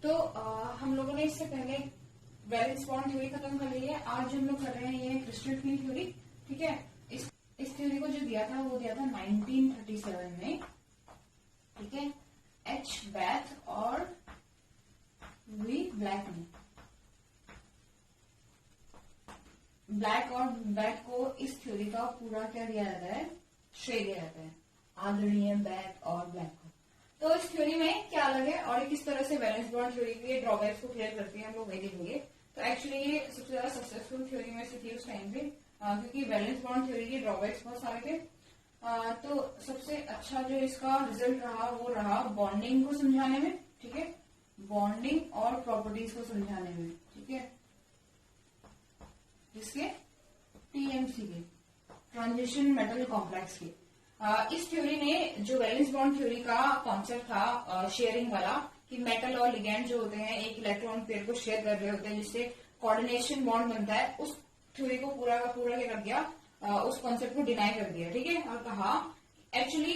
तो हम लोगों ने इससे पहले वैलेंस बॉन्ड थ्योरी खत्म कर ली है। आज हम लोग कर रहे हैं ये क्रिस्टल फील्ड थ्योरी। ठीक है, इस थ्योरी को जो दिया था वो दिया था 1937 में। ठीक है, एच बैथ और वी ब्लैक ने। ब्लैक और बैथ को इस थ्योरी का पूरा क्या दिया जाता है, श्रेय दिया जाता है, आदरणीय बैथ और ब्लैक को। तो इस थ्योरी में क्या अलग है और किस तरह से वैलेंस बॉन्ड थ्योरी के ड्रॉबैक्स को क्लियर करती है, हम लोग वही देखेंगे। तो एक्चुअली ये सबसे ज्यादा सक्सेसफुल थ्योरी में से थी उस टाइम पे, क्योंकि वैलेंस बॉन्ड थ्योरी के ड्रॉबैक्स बहुत सारे थे। तो सबसे अच्छा जो इसका रिजल्ट रहा वो रहा बॉन्डिंग को समझाने में। ठीक है, बॉन्डिंग और प्रॉपर्टीज को समझाने में। ठीक है, जिसके टीएमसी के, ट्रांजिशन मेटल कॉम्प्लेक्स के। इस थ्योरी ने जो वैलेंस बॉन्ड थ्योरी का कॉन्सेप्ट था शेयरिंग वाला, कि मेटल और लिगैंड जो होते हैं एक इलेक्ट्रॉन पेयर को शेयर कर रहे होते हैं जिससे कोऑर्डिनेशन बॉन्ड बनता है, उस थ्योरी को पूरा का पूरा क्या कर दिया, उस कॉन्सेप्ट को डिनाई कर दिया। ठीक है, और कहा एक्चुअली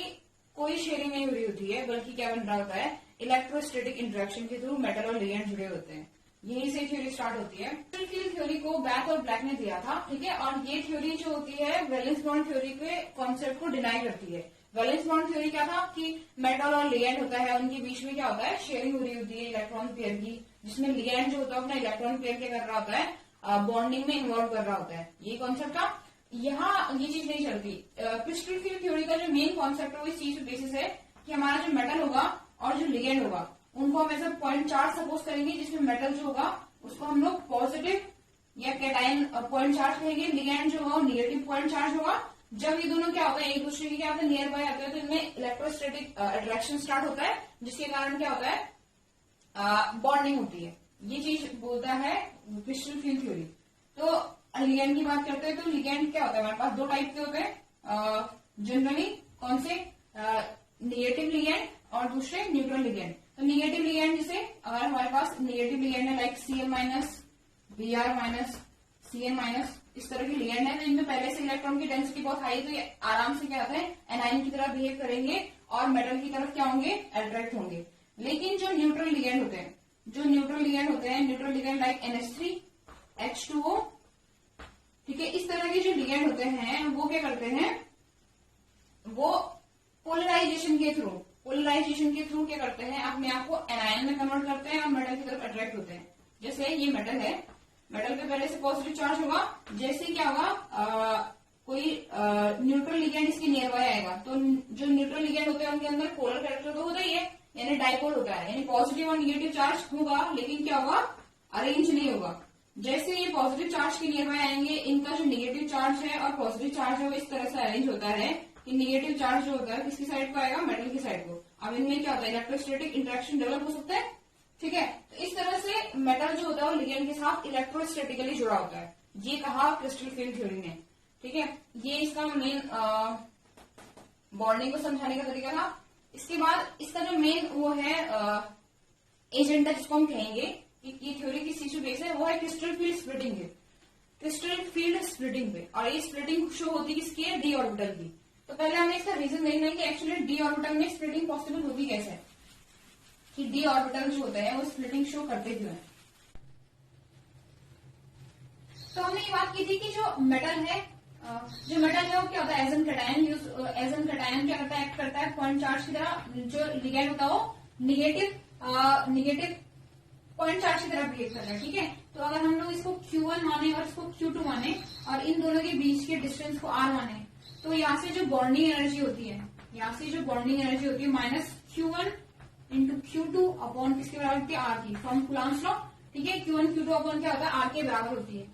कोई शेयरिंग नहीं हो रही होती है, बल्कि क्या बन रहा होता है, इलेक्ट्रोस्टैटिक इंटरेक्शन के थ्रू मेटल और लिगैंड जुड़े होते हैं। यहीं से थ्योरी स्टार्ट होती है। फील्ड थ्योरी को बैथ और ब्लैक ने दिया था। ठीक है, और ये थ्योरी जो होती है वैलेंस बॉन्ड थ्योरी के कॉन्सेप्ट को डिनाई करती है। वैलेंस बॉन्ड थ्योरी क्या था कि मेटल और लिगैंड होता है, उनके बीच में क्या होता है, शेयरिंग हो रही होती है इलेक्ट्रॉन पेयर की, जिसमें लिगैंड जो होता है अपना इलेक्ट्रॉन पेयर क्या कर रहा होता है, बॉन्डिंग में इन्वॉल्व कर रहा होता है। ये कॉन्सेप्ट था। यहाँ ये चीज नहीं चलती। क्रिस्टल फील्ड थ्योरी का जो मेन कॉन्सेप्ट है वो इस चीज पे बेसिस है कि हमारा जो मेटल होगा और जो लिगैंड होगा उनको हम ऐसा पॉइंट चार्ज सपोज करेंगे, जिसमें मेटल जो होगा उसको हम लोग पॉजिटिव या कैटायन पॉइंट चार्ज कहेंगे, लिगैंड जो होगा निगेटिव पॉइंट चार्ज होगा। जब ये दोनों क्या होता है, एक दूसरे के क्या होता है, नियर बाय आते हैं, तो इनमें इलेक्ट्रोस्टैटिक अट्रैक्शन स्टार्ट होता है, जिसके कारण क्या होता है, बॉन्डिंग होती है। ये चीज बोलता है क्रिस्टल फील्ड थ्योरी। तो लिगैंड की बात करते हैं तो लिगैंड क्या होता है, हमारे पास दो टाइप के होते हैं जनरली। कौन से, निगेटिव लिगैंड और दूसरे न्यूट्रल लिगैंड। तो निगेटिव लिगैंड जैसे अगर हमारे पास निगेटिव लिगैंड है like Cl minus, Br minus, Cn minus, इस तरह के लिगैंड है, तो इनमें पहले से इलेक्ट्रॉन की डेंसिटी बहुत हाई है, तो ये आराम से क्या होता है, एनाइन की तरह बिहेव करेंगे और मेटल की तरफ क्या होंगे, अट्रैक्ट होंगे। लेकिन जो न्यूट्रल लिगैंड होते हैं, neutral ligand like NH3, H2O, ठीक है, इस तरह के जो लिगैंड होते हैं वो क्या करते हैं, वो पोलराइजेशन के थ्रू क्या करते हैं, अपने आप को एनायन में कन्वर्ट करते हैं और मेटल की तरफ अट्रैक्ट होते हैं। जैसे ये मेटल है, मेटल पे पहले से पॉजिटिव चार्ज होगा, जैसे क्या होगा, कोई न्यूट्रल लिगैंड इसके नियर बाय आएगा, तो जो न्यूट्रल लिगैंड होते हैं उनके अंदर पोलर कैरेक्टर तो होता ही है, यानी डाइपोल होता है, यानी पॉजिटिव और निगेटिव चार्ज होगा, लेकिन क्या होगा, अरेंज नहीं होगा। जैसे ये पॉजिटिव चार्ज के नियर बाय आएंगे, इनका जो निगेटिव चार्ज है और पॉजिटिव चार्ज है वो इस तरह से अरेंज होता है कि निगेटिव चार्ज जो होता है किसकी साइड को आएगा, मेटल की साइड को। अब इनमें क्या होता है, इलेक्ट्रोस्टैटिक इंटरेक्शन डेवलप हो सकता है। ठीक है, तो इस तरह से मेटल जो होता है वो लिगैंड के साथ इलेक्ट्रोस्टैटिकली जुड़ा होता है। ये कहा क्रिस्टल फील्ड थ्योरी ने। ठीक है, ये इसका मेन बॉन्डिंग को समझाने का तरीका था। इसके बाद इसका जो मेन वो है एजेंडा, जिसको हम कहेंगे कि ये थ्योरी किस चीज पे बेस है, वो है क्रिस्टल फील्ड स्प्लिटिंग पे। क्रिस्टल फील्ड स्प्लिटिंग पे, और ये स्प्लिटिंग शो होती है किसकी है, डी ऑर्बिटल की। तो पहले हमें इसका रीजन देखना है कि एक्चुअली डी ऑर्बिटल में स्प्लिटिंग पॉसिबल होती कैसे है, कि डी ऑर्बिटल जो होता है वो स्प्लिटिंग शो करते क्यों है। तो हमने ये बात की थी कि जो मेटल है वो क्या होता है, एज एन कैटायन क्या करता है, एक्ट करता है पॉइंट चार्ज की तरह। जो लिगैंड होता है वो निगेटिव पॉइंट चार्ज की तरह बिहेव कर रहा है। ठीक है, तो अगर हम लोग इसको Q1 माने और इसको Q2 माने और इन दोनों के बीच के डिस्टेंस को R माने, तो यहाँ से जो बॉन्डिंग एनर्जी होती है, minus Q1 into Q2 upon किसके बराबर होती है, R की, फ्रॉम कूलम्ब्स लॉ। ठीक है, Q1 Q2 अपॉन क्या होता है, R के बराबर होती है,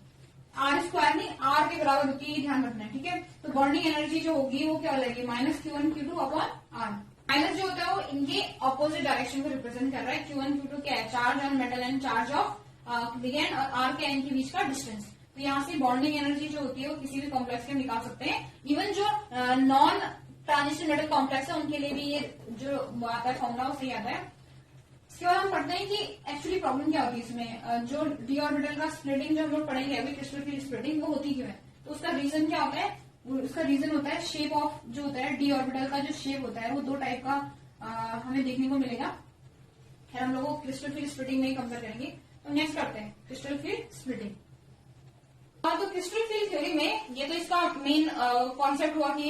R स्क्वायर नहीं, R के बराबर होती है, ध्यान रखना है। ठीक है, तो बॉन्डिंग एनर्जी जो होगी वो क्या हो जाएगी, minus Q1 Q2 upon R। Minus जो होता है वो इनके ऑपोजिट डायरेक्शन को रिप्रेजेंट कर रहा है। Q1 Q2 क्या है, charge on metal and charge of ligand, और R के एंड के बीच का डिस्टेंस। तो यहाँ से बॉन्डिंग एनर्जी जो होती है वो किसी भी कॉम्प्लेक्स के निकाल सकते हैं। इवन जो नॉन ट्रांजिशन मेटल कॉम्प्लेक्स है उनके लिए भी ये जो आता है फॉर्मूला वो सही आता है। इसके बाद हम पढ़ते हैं कि एक्चुअली प्रॉब्लम क्या होती है इसमें, जो डी ऑर्बिटल का स्प्लिटिंग जो हम लोग पढ़ेंगे अभी, क्रिस्टल फील्ड स्प्लिटिंग, वो होती क्यों है। तो उसका रीजन क्या होता है, उसका रीजन होता है शेप ऑफ जो होता है डी ऑर्बिटल का जो शेप होता है वो दो टाइप का हमें देखने को मिलेगा। खैर हम लोग क्रिस्टल फील्ड स्प्लिटिंग में ही कंपेयर करेंगे। तो नेक्स्ट करते हैं क्रिस्टल फील्ड स्प्लिटिंग। हाँ, तो क्रिस्टल फील्ड थ्योरी में ये तो इसका मेन कॉन्सेप्ट हुआ कि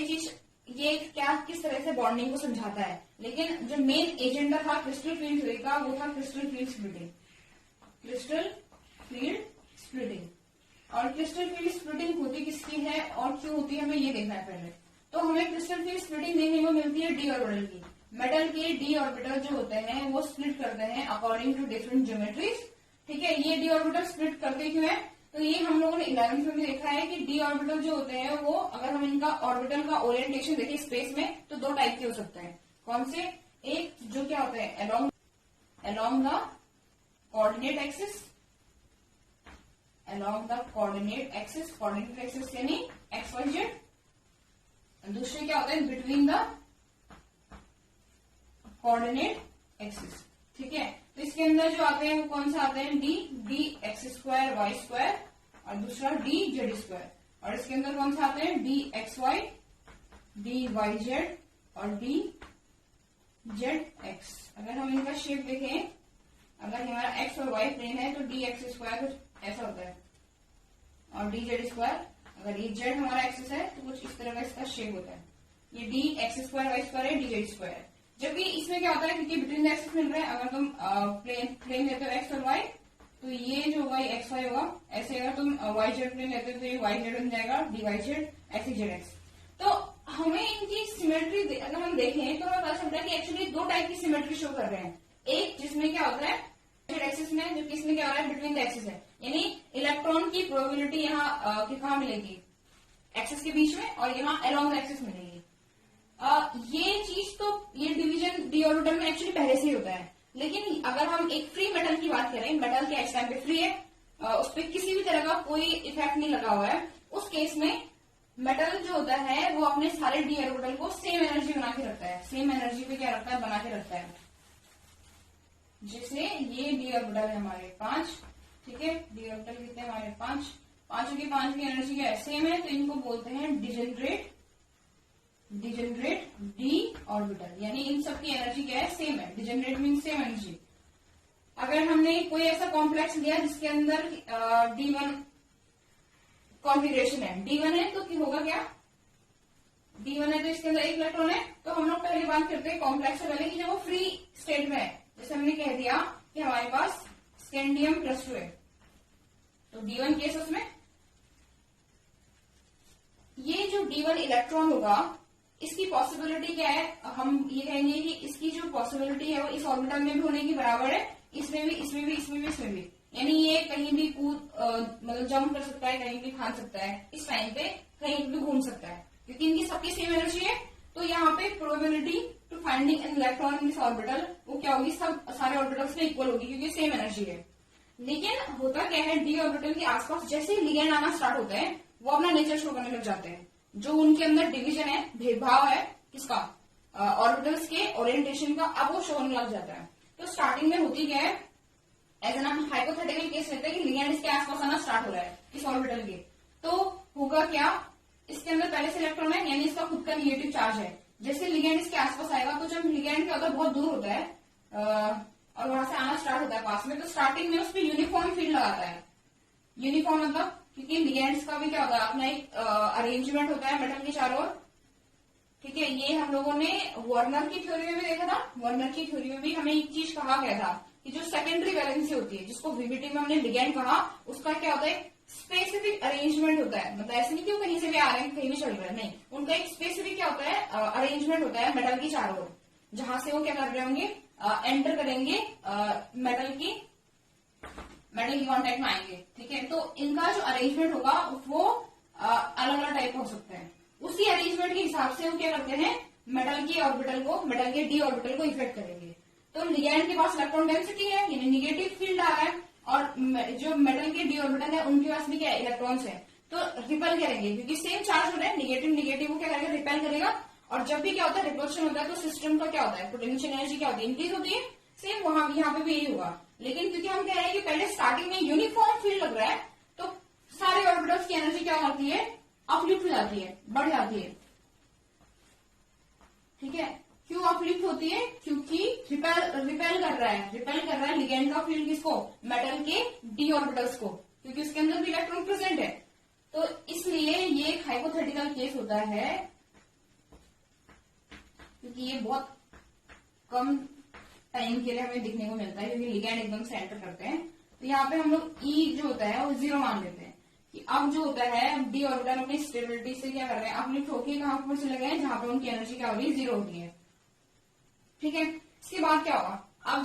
ये क्या किस तरह से बॉन्डिंग को समझाता है, लेकिन जो मेन एजेंडा था क्रिस्टल फील्ड थ्योरी का वो था crystal field splitting. Crystal field splitting, और क्रिस्टल फील्ड स्प्लिटिंग होती किसकी है और क्यों होती है हमें ये देखना है पहले। तो हमें क्रिस्टल फील्ड स्प्लिटिंग देखने को मिलती है डी ऑर्बिटल की। मेटल के डी ऑर्बिटल जो होते हैं वो स्प्लिट करते हैं अकॉर्डिंग टू डिफरेंट ज्योमेट्रीज। ठीक है, ये डी ऑर्बिटल स्प्लिट करते क्यों है, तो ये हम लोगों ने 11वीं में भी देखा है कि डी ऑर्बिटल जो होते हैं वो अगर हम इनका ऑर्बिटल का ओरिएंटेशन देखें स्पेस में तो दो टाइप के हो सकते हैं। कौन से, एक जो क्या होता है along the coordinate axis, along the coordinate axis यानी एक्स वाई जेड। दूसरे क्या होता है बिटवीन द कोऑर्डिनेट एक्सिस। ठीक है, तो इसके अंदर जो आते हैं वो कौन सा आते हैं, D X square Y square, और दूसरा डी जेड स्क्वायर। और इसके अंदर कौन सा आते हैं D X Y, D Y Z और डी जेड एक्स। अगर हम इनका शेप देखें, अगर हमारा एक्स और वाई प्लेन है तो डी एक्स स्क्वायर कुछ ऐसा होता है, और डी जेड स्क्वायर अगर ये जेड हमारा एक्सिस है तो कुछ इस तरह का इसका शेप होता है। ये D X square Y square है, डी जेड स्क्वायर है। जबकि इसमें क्या होता है, क्योंकि बिटवीन द एक्सिस मिल रहे हैं, अगर तुम प्लेन लेते हो एक्स और वाई तो ये जो वाई एक्स वाई होगा, ऐसे अगर तुम वाई जेड प्लेन लेते हो तो ये वाई जेड बन जाएगा, डी वाई जेड, ऐसे जेड एक्स। तो हमें इनकी सिमेट्री अगर हम देखें तो हमें पता चलता है कि एक्चुअली दो टाइप की सिमेट्री शो कर रहे हैं। एक जिसमें क्या होता है जेड एक्सिस में, जबकि इसमें क्या हो रहा है बिटवीन द एक्सिस है, यानी इलेक्ट्रॉन की प्रोबेबिलिटी यहाँ कहाँ मिलेगी, एक्सिस के बीच में, और यहाँ अलोंग द एक्सिस मिलेगी। ये चीज तो ये डिवीजन डी ऑर्बिटल में एक्चुअली पहले से ही होता है, लेकिन अगर हम एक फ्री मेटल की बात करें, मेटल के एक्स टाइम पे फ्री है, उस पर किसी भी तरह का कोई इफेक्ट नहीं लगा हुआ है, उस केस में मेटल जो होता है वो अपने सारे डी ऑर्बिटल को सेम एनर्जी बना के रखता है, सेम एनर्जी पे क्या रखता है, बना के रखता है। जैसे ये डी ऑर्बिटल है हमारे 5, ठीक है, डी ऑर्बिटल कितने हमारे 5, पांचों की एनर्जी क्या है, सेम है, तो इनको बोलते हैं डिजेनरेट डी ऑर्बिटल, यानी इन सब की एनर्जी क्या है, सेम है। Degenerate mean same energy. अगर हमने कोई ऐसा कॉम्प्लेक्स लिया जिसके अंदर D1 कॉन्फिगरेशन है, D1 है तो होगा क्या, D1 है तो इसके अंदर एक इलेक्ट्रॉन है, तो हम लोग पहले बात करते हैं कॉम्प्लेक्स से पहले कि जब वो फ्री स्टेट में है, जैसे हमने कह दिया कि हमारे पास स्कैंडियम +2 है, तो D1 केस उसमें ये जो D1 इलेक्ट्रॉन होगा इसकी पॉसिबिलिटी क्या है, हम ये कहेंगे कि इसकी जो पॉसिबिलिटी है वो इस ऑर्बिटल में भी होने की बराबर है, इसमें भी, इसमें भी, इसमें भी, इसमें भी। यानी ये कहीं भी मतलब जंप कर सकता है, कहीं भी भाग सकता है, इस टाइम पे कहीं भी घूम सकता है, क्योंकि इनकी सबकी सेम एनर्जी है। तो यहाँ पे probability to finding an electron in this orbital वो क्या होगी, सब सारे ऑर्बिटल्स में इक्वल होगी, क्योंकि सेम एनर्जी है। लेकिन होता क्या है, डी ऑर्बिटल के आसपास जैसे ही लिगेंड आना स्टार्ट होते हैं वो अपना नेचर शो करने लग जाते हैं। जो उनके अंदर डिवीजन है, भेदभाव है किसका, ऑर्बिटल्स के ओरिएंटेशन का, अब वो शो होने लग जाता है। तो स्टार्टिंग में होती क्या है, एज एन हाइपोथेटिकल केस लेते हैं कि लिगेंड इसके आसपास आना स्टार्ट हो रहा है इस ऑर्बिटल के, तो होगा क्या, इसके अंदर पहले से इलेक्ट्रॉन है, यानी इसका खुद का निगेटिव चार्ज है। जैसे लिगेंड इसके आसपास आएगा, तो जब लिगेंड क्या होता है, बहुत दूर होता है और वहां से आना स्टार्ट होता है पास में, तो स्टार्टिंग में उस पर यूनिफॉर्म फील्ड लगाता है। यूनिफॉर्म मतलब क्योंकि लिगेंड्स का भी क्या होता है, अपना एक अरेंजमेंट होता है मेटल के चारों ओर। ठीक है, ये हम लोगों ने वार्नर की थ्योरी में भी देखा था। वार्नर की थ्योरी में भी हमें एक चीज कहा गया था कि जो सेकेंडरी वैलेंसी होती है, जिसको वीवीटी में हमने लिगेंड कहा, उसका क्या होता है, स्पेसिफिक अरेंजमेंट होता है। मतलब ऐसे नहीं कि वो कहीं से भी आ रहे हैं, कहीं भी चल रहे हैं, नहीं, उनका एक स्पेसिफिक क्या होता है, अरेंजमेंट होता है मेटल की चारों ओर, जहां से वो क्या कर रहे होंगे, एंटर करेंगे मेटल की कांटेक्ट में आएंगे। ठीक है, तो इनका जो अरेंजमेंट होगा वो अलग अलग टाइप का हो सकता है। उसी अरेंजमेंट के हिसाब से वो क्या करते हैं, मेटल के ऑर्बिटल को, मेटल के डी ऑर्बिटल को इफेक्ट करेंगे। तो लिगैंड के पास इलेक्ट्रॉन डेंसिटी है, यानी निगेटिव फील्ड आ रहा है, और जो मेटल के डी ऑर्बिटल है उनके पास भी क्या है, इलेक्ट्रॉन्स है, तो रिपेल करेंगे, क्योंकि सेम चार्ज हो रहा है, निगेटिव निगेटिव वो क्या करेगा, रिपेल करेगा। और जब भी क्या होता है, रिपल्शन होता है, तो सिस्टम का क्या होता है, पोटेंशियल एनर्जी क्या होती है, इंक्रीज होती है। सेम वहां यहाँ पे भी यही होगा, लेकिन क्योंकि हम कह रहे हैं कि पहले स्टार्टिंग में यूनिफॉर्म फील्ड लग रहा है, तो सारे ऑर्बिटल्स की एनर्जी क्या होती है, अपलिफ्ट हो जाती है, बढ़ जाती है। ठीक है, क्यों अपलिफ्ट होती है? क्योंकि रिपेल कर रहा है लिगेंड का फील्ड किसको? मेटल के डी ऑर्बिटल्स को, क्योंकि उसके अंदर भी इलेक्ट्रॉन प्रेजेंट है। तो इसलिए ये एक हाइपोथेटिकल केस होता है, क्योंकि ये बहुत कम टाइम के लिए हमें दिखने को मिलता है, क्योंकि लिगेंड एकदम से एंटर करते हैं। तो यहाँ पे हम लोग ई जो होता है वो 0 मान लेते हैं कि अब जो होता है डी ऑर्बिटल अपनी स्टेबिलिटी से क्या कर रहे हैं, अपनी ठोके कहां पर चले गए, जहां पे उनकी एनर्जी क्या हो रही है, 0 होती है। ठीक है, इसके बाद क्या होगा, अब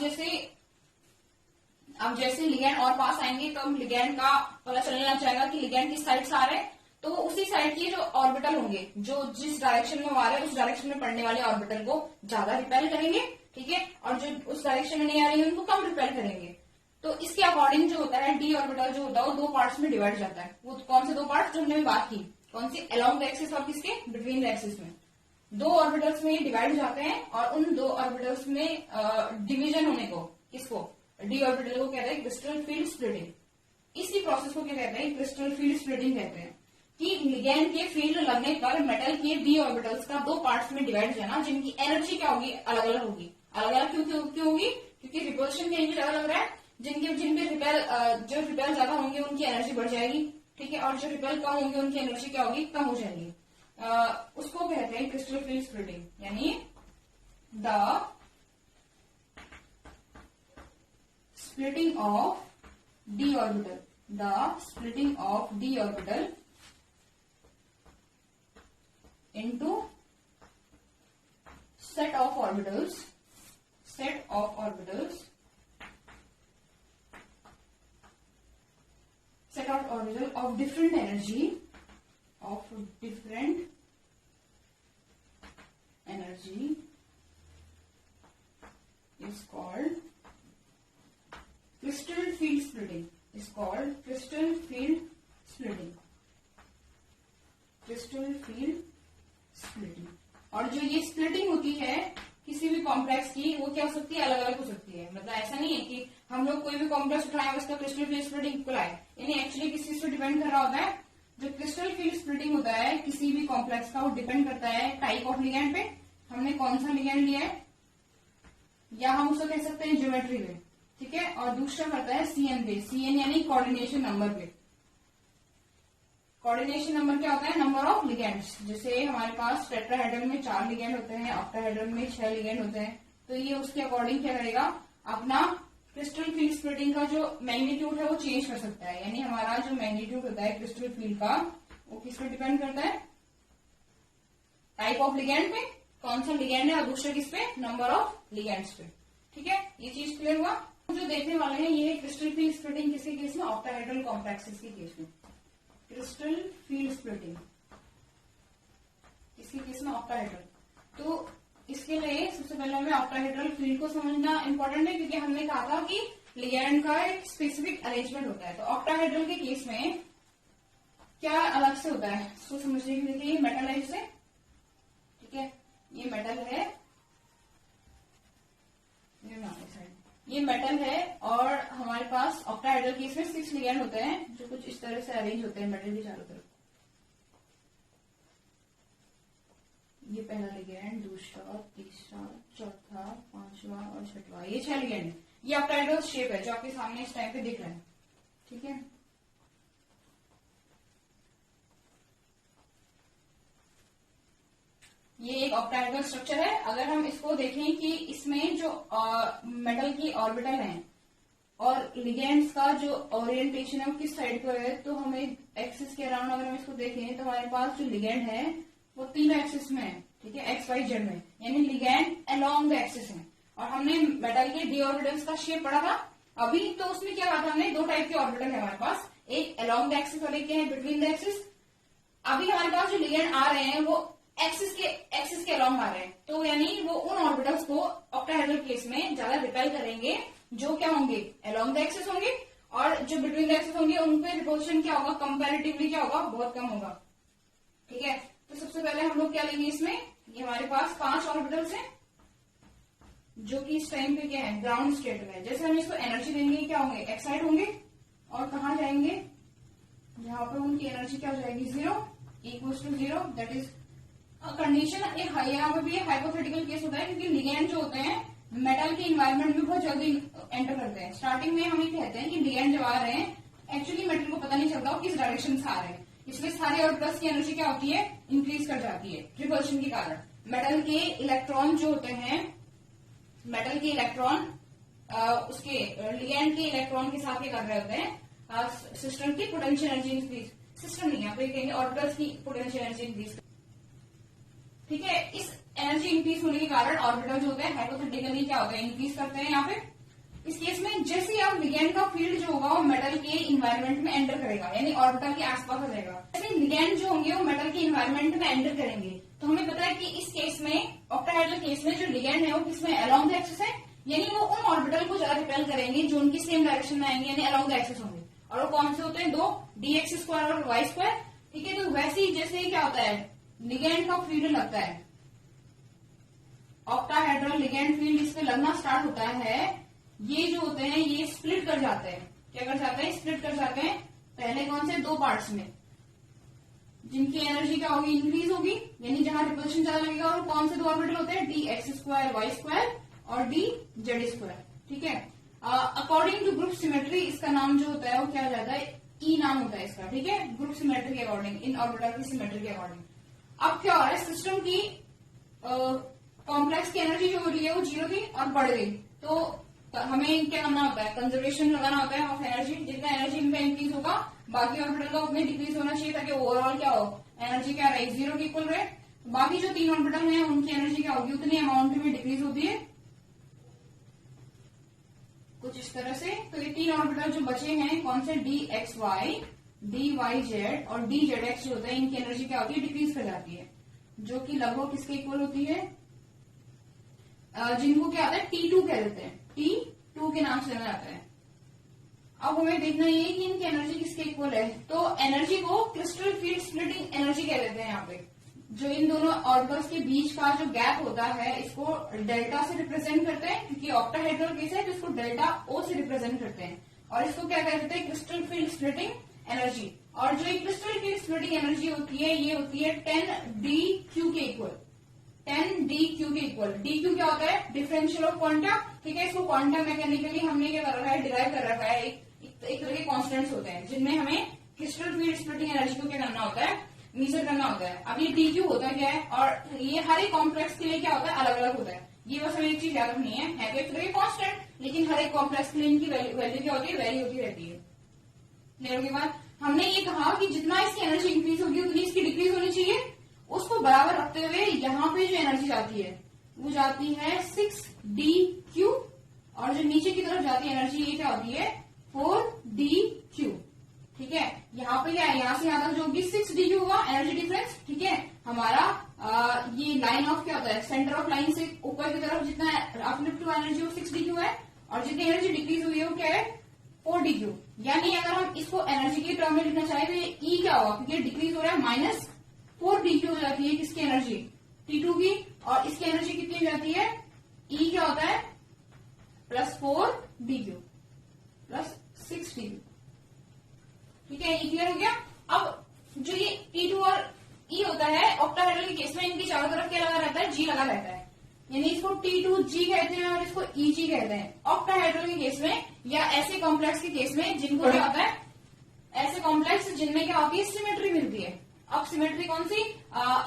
जैसे लिगेंड और पास आएंगे तो हम लिगेंड का पता चलने लग जाएगा कि लिगेंड किस साइड से आ रहे हैं। तो वो उसी साइड के जो ऑर्बिटल होंगे, जो जिस डायरेक्शन में वो आ रहे हैं उस डायरेक्शन में पड़ने वाले ऑर्बिटल को ज्यादा रिपेल करेंगे। ठीक है, और जो उस डायरेक्शन में नहीं आ रही है उनको कम रिपेल करेंगे। तो इसके अकॉर्डिंग जो होता है डी ऑर्बिटल जो होता है वो 2 पार्ट्स में डिवाइड जाता है। वो कौन से 2 पार्ट्स जो हमने बात की, कौन सी? अलोंग द एक्सिस और किसके? बिटवीन द एक्सिस में 2 ऑर्बिटल्स में डिवाइड जाते हैं। और उन 2 ऑर्बिटल्स में डिवीजन होने को किसको? डी ऑर्बिटल को कहते हैं क्रिस्टल फील्ड स्प्लिटिंग। इसी प्रोसेस को क्या कहते हैं? क्रिस्टल फील्ड स्प्लिटिंग कहते हैं। कि लिगेंड के फील्ड लगने पर मेटल के डी ऑर्बिटल्स का 2 पार्ट्स में डिवाइड जाना, जिनकी एनर्जी क्या होगी? अलग अलग होगी। अलग अलग क्यों होगी? क्योंकि रिपल्शन की एनर्जी अलग अलग है। जिनपे जो रिपेल ज्यादा होंगे उनकी एनर्जी बढ़ जाएगी। ठीक है, और जो रिपेल कम होंगे उनकी एनर्जी क्या होगी? कम हो जाएगी। उसको कहते हैं क्रिस्टल फील्ड स्प्लिटिंग, यानी the splitting of D orbital, the splitting of D orbital into set of orbitals of different energy is called crystal field splitting. और जो ये स्प्लिटिंग होती है किसी भी कॉम्प्लेक्स की, वो क्या हो सकती है? अलग अलग हो सकती है। मतलब ऐसा नहीं है कि हम लोग कोई भी कॉम्प्लेक्स उठाए उसका क्रिस्टल फील्ड स्प्लिटिंग इक्वल आए, यानी एक्चुअली किस चीज पर डिपेंड कर रहा होता है? जो क्रिस्टल फील्ड स्प्लिटिंग होता है किसी भी कॉम्प्लेक्स का, वो डिपेंड करता है टाइप ऑफ लिगेंड पे, हमने कौन सा लिगेंड लिया है, या हम उसको कह सकते हैं ज्योमेट्री पे। ठीक है, और दूसरा करता है सीएन पे, सीएन यानी कोऑर्डिनेशन नंबर पे। कोऑर्डिनेशन नंबर क्या होता है? Number of ligands. जैसे हमारे पास टेट्राहेड्रल में 4 लिगेंड होते हैं, ऑक्टाहेड्रल में 6 लिगेंड होते हैं। तो ये उसके अकॉर्डिंग क्या करेगा? अपना क्रिस्टल फील्ड स्प्लिटिंग का जो मैग्नीट्यूड है वो चेंज कर सकता है। यानी हमारा जो मैग्नीट्यूड होता है क्रिस्टल फील्ड का, वो किस पे डिपेंड करता है? टाइप ऑफ लिगेंड पे, कौन सा लिगेंड है, और दूसरा किस पे? नंबर ऑफ लिगेंड्स पे। ठीक है, ये चीज क्लियर हुआ। जो देखने वाले हैं ये क्रिस्टल फील्ड स्प्लिटिंग किसके केस में? ऑक्टाहेड्रल कॉम्प्लेक्सेस के केस में। क्रिस्टल फील्ड स्प्लिटिंग इसके केस में ऑक्टाहेड्रल। तो इसके लिए सबसे पहले हमें ऑक्टाहेड्रल फील्ड को समझना इंपॉर्टेंट है, क्योंकि हमने कहा था कि लिगेंड का एक स्पेसिफिक अरेंजमेंट होता है। तो ऑक्टाहेड्रल के केस में क्या अलग से होता है इसको समझने के लिए, मेटल है इसे। ठीक है, ये मेटल है, ये मेटल है, और हमारे पास ऑक्टाहेड्रल केस में 6 लिगेंड होते हैं जो कुछ इस तरह से अरेंज होते हैं मेटल के चारों तरफ। ये पहला लिगेंड, दूसरा, तीसरा, चौथा, 5वां और 6वां, ये 6 लिगेंड है। ये ऑक्टाहेड्रल शेप है जो आपके सामने इस टाइम पे दिख रहा है। ठीक है, ये एक ऑक्टाहेड्रल स्ट्रक्चर है। अगर हम इसको देखें कि इसमें जो मेटल की ऑर्बिटल हैं और लिगेंड्स का जो ओरिएंटेशन है वो किस साइड पर है, तो हमें एक्सिस के अराउंड अगर हम इसको देखें तो हमारे पास जो लिगेंड है वो 3 एक्सिस में है। ठीक है, एक्स वाई जेड में, यानी लिगेंड अलोंग द एक्सिस है। और हमने मेटल के डी ऑर्बिटल्स का शेप पढ़ा था अभी, तो उसमें क्या कहा था हमने? 2 टाइप के ऑर्बिटल है हमारे पास, एक अलोंग द एक्सिस और एक क्या है? Between the axis. अभी हमारे पास जो लिगेंड आ रहे हैं वो एक्सिस के अलोंग आ रहे हैं, तो यानी वो उन ऑर्बिटल्स को ऑक्टाहेड्रल केस में ज्यादा रिपेल करेंगे जो क्या होंगे? अलोंग द एक्सिस होंगे। और जो बिटवीन द एक्सिस होंगे उन पे रिपल्शन क्या होगा? कंपैरेटिवली क्या होगा? बहुत कम होगा। ठीक है, तो सबसे पहले हम लोग क्या लेंगे इसमें? ये हमारे पास 5 ऑर्बिटल्स हैं जो कि इस टाइम पे क्या है? ग्राउंड स्टेट में। जैसे हम इसको एनर्जी देंगे क्या होंगे? एक्साइट होंगे, और कहां जाएंगे? जहां पर उनकी एनर्जी क्या हो जाएगी? 0 equals to 0, that is condition यहाँ पे भी हाइपोथेटिकल केस होता है, क्योंकि लिगेंड जो होते हैं मेटल के इन्वायरमेंट में बहुत जल्दी एंटर करते हैं। स्टार्टिंग में हम ये कहते हैं कि लिगेंड जब आ रहे हैं, एक्चुअली मेटल को पता नहीं चलता वो किस डायरेक्शन से आ रहे हैं, इसलिए सारे ऑर्बिटल्स की एनर्जी क्या होती है, इंक्रीज कर जाती है रिपल्शन के कारण। मेटल के इलेक्ट्रॉन जो होते हैं, मेटल के इलेक्ट्रॉन उसके लिगेंड के इलेक्ट्रॉन के साथ क्या कर रहे होते हैं, सिस्टम की पोटेंशियल एनर्जी इंक्रीज, सिस्टम नहीं यहाँ पे कहेंगे ऑर्बिटल्स की पोटेंशियल एनर्जी इंक्रीज। ठीक है, इस एनर्जी इंक्रीज होने के कारण ऑर्बिटल जो होते हैं हाइपोथेटिकली क्या होते हैं, इंक्रीज करते हैं यहाँ पे। इस केस में जैसे ही आप लिगेंड का फील्ड जो होगा वो मेटल के इन्वायरमेंट में एंटर करेगा, यानी ऑर्बिटल के आसपास आ जाएगा। जैसे लिगेंड जो होंगे वो मेटल के इन्वायरमेंट में एंटर करेंगे, तो हमें पता है कि इस केस में ऑक्टाहेड्रल केस में जो लिगेंड है वो किसमें, अलोंग द एक्सिस है, यानी वो उन ऑर्बिटल को ज्यादा रिपेल करेंगे जो उनकी सेम डायरेक्शन में आएंगे, यानी अलोंग द एक्सिस होंगे। और वो कौन से होते हैं, दो, dx² और y²। ठीक है, तो वैसे ही जैसे ही क्या होता है, लिगेंड का फील्ड लगता है, ऑक्टाहेड्रल लिगेंड फील्ड इस पे लगना स्टार्ट होता है, ये जो होते हैं ये स्प्लिट कर जाते हैं। क्या कर जाते हैं, स्प्लिट कर जाते हैं। पहले कौन से, दो पार्ट्स में, जिनकी एनर्जी क्या होगी, इंक्रीज होगी, यानी जहां रिपल्शन ज्यादा लगेगा। और कौन से दो ऑर्बिटल होते हैं, dx² y² और dz²। ठीक है, अकॉर्डिंग टू ग्रुप सिमेट्री इसका नाम जो होता है वो क्या हो जाता है, ई नाम होता है इसका। ठीक है, ग्रुप सिमेट्री के अकॉर्डिंग, इन ऑर्बिटल की सिमेट्री के अकॉर्डिंग। अब क्या हो रहा है, सिस्टम की कॉम्प्लेक्स की एनर्जी जो हो रही है वो 0 थी और बढ़ गई, तो हमें क्या करना होता है, कंजर्वेशन लगाना होता है ऑफ एनर्जी। जितना एनर्जी इनका इंक्रीज होगा बाकी ऑर्बिटल का उतने डिक्रीज होना चाहिए, ताकि ओवरऑल क्या हो, एनर्जी क्या रहे, 0 के इक्वल रहे। बाकी जो 3 ऑर्बिटल हैं उनकी एनर्जी क्या होगी, उतनी अमाउंट में डिक्रीज होती है, कुछ इस तरह से। तो ये 3 ऑर्बिटल जो बचे हैं, कौन से, dxy, dyz और dzx जो होता है, इनकी एनर्जी क्या होती है, डिक्रीज कर जाती है, जो कि लगभग किसके इक्वल होती है, जिनको क्या होता है, T2 कह देते हैं, T2 के नाम से जाना जाता है। अब हमें देखना ये कि इनकी एनर्जी किसके इक्वल है, तो एनर्जी को क्रिस्टल फील्ड स्प्लिटिंग एनर्जी कह देते हैं। यहाँ पे जो इन दोनों ऑर्बिटल्स के बीच का जो गैप होता है, इसको डेल्टा से रिप्रेजेंट करते हैं, क्योंकि ऑक्टाहेड्रल केस है तो इसको डेल्टा O से रिप्रेजेंट करते हैं। और इसको क्या कहते हैं, क्रिस्टल फील्ड स्प्लिटिंग एनर्जी। और जो ये क्रिस्टल फील्ड स्प्लिटिंग एनर्जी होती है, ये होती है 10dq के इक्वल, 10dq के इक्वल। dq क्या होता है, डिफरेंशियल ऑफ क्वांटा। ठीक है, इसको क्वांटम मैकेनिकली हमने क्या कर रखा है, डिराइव कर रखा है। एक तरह के कॉन्स्टेंट्स होते हैं जिनमें हमें क्रिस्टल फील्ड स्प्लिटिंग एनर्जी को क्या करना होता है, मेजर करना होता है। अब ये dq होता क्या है, और ये हर एक कॉम्प्लेक्स के लिए क्या होता है, अलग अलग होता है। ये बस हमें एक चीज याद रखनी है तो एक तरह के कॉन्स्टेंट, लेकिन हर एक कॉम्प्लेक्स के लिए इनकी वैल्यू क्या होती है, वैरी होती रहती है। क्लियर के बाद हमने ये कहा कि जितना इसकी एनर्जी इंक्रीज होगी उतनी इसकी डिक्रीज होनी चाहिए। उसको बराबर रखते हुए यहाँ पे जो एनर्जी जाती है वो जाती है 6dq, और जो नीचे की तरफ जाती है एनर्जी ये क्या होती है, 4dq। ठीक है, यहाँ पे क्या है, यहाँ से यहाँ तक जो होगी 6dq होगा एनर्जी डिफरेंस। ठीक है, हमारा ये लाइन ऑफ क्या होता है, सेंटर ऑफ लाइन से ऊपर की तरफ जितना अपलिफ्ट हुआ एनर्जी वो 6dq है, और जितनी एनर्जी डिक्रीज हुई है वो क्या है, 4dq। यानी अगर हम इसको एनर्जी के टर्म में लिखना चाहे तो ये ई क्या होगा, क्योंकि डिक्रीज हो रहा है, -4dq हो जाती है किसकी एनर्जी, T2 की, और इसकी एनर्जी कितनी हो जाती है, ई क्या होता है, +4dq +6dq। ठीक है, ये क्लियर हो गया। अब जो ये T2 और ई होता है ऑक्टाहेड्रल के केस में, इनकी चारों तरफ क्या लगा रहता है, जी लगा रहता है, यानी इसको T2G कहते हैं और इसको EG कहते हैं ऑक्टाहेड्रल के केस में, या ऐसे कॉम्प्लेक्स के केस में जिनको क्या होता है, ऐसे कॉम्प्लेक्स जिनमें क्या होती है, सिमेट्री मिलती है। अब सिमेट्री कौन सी,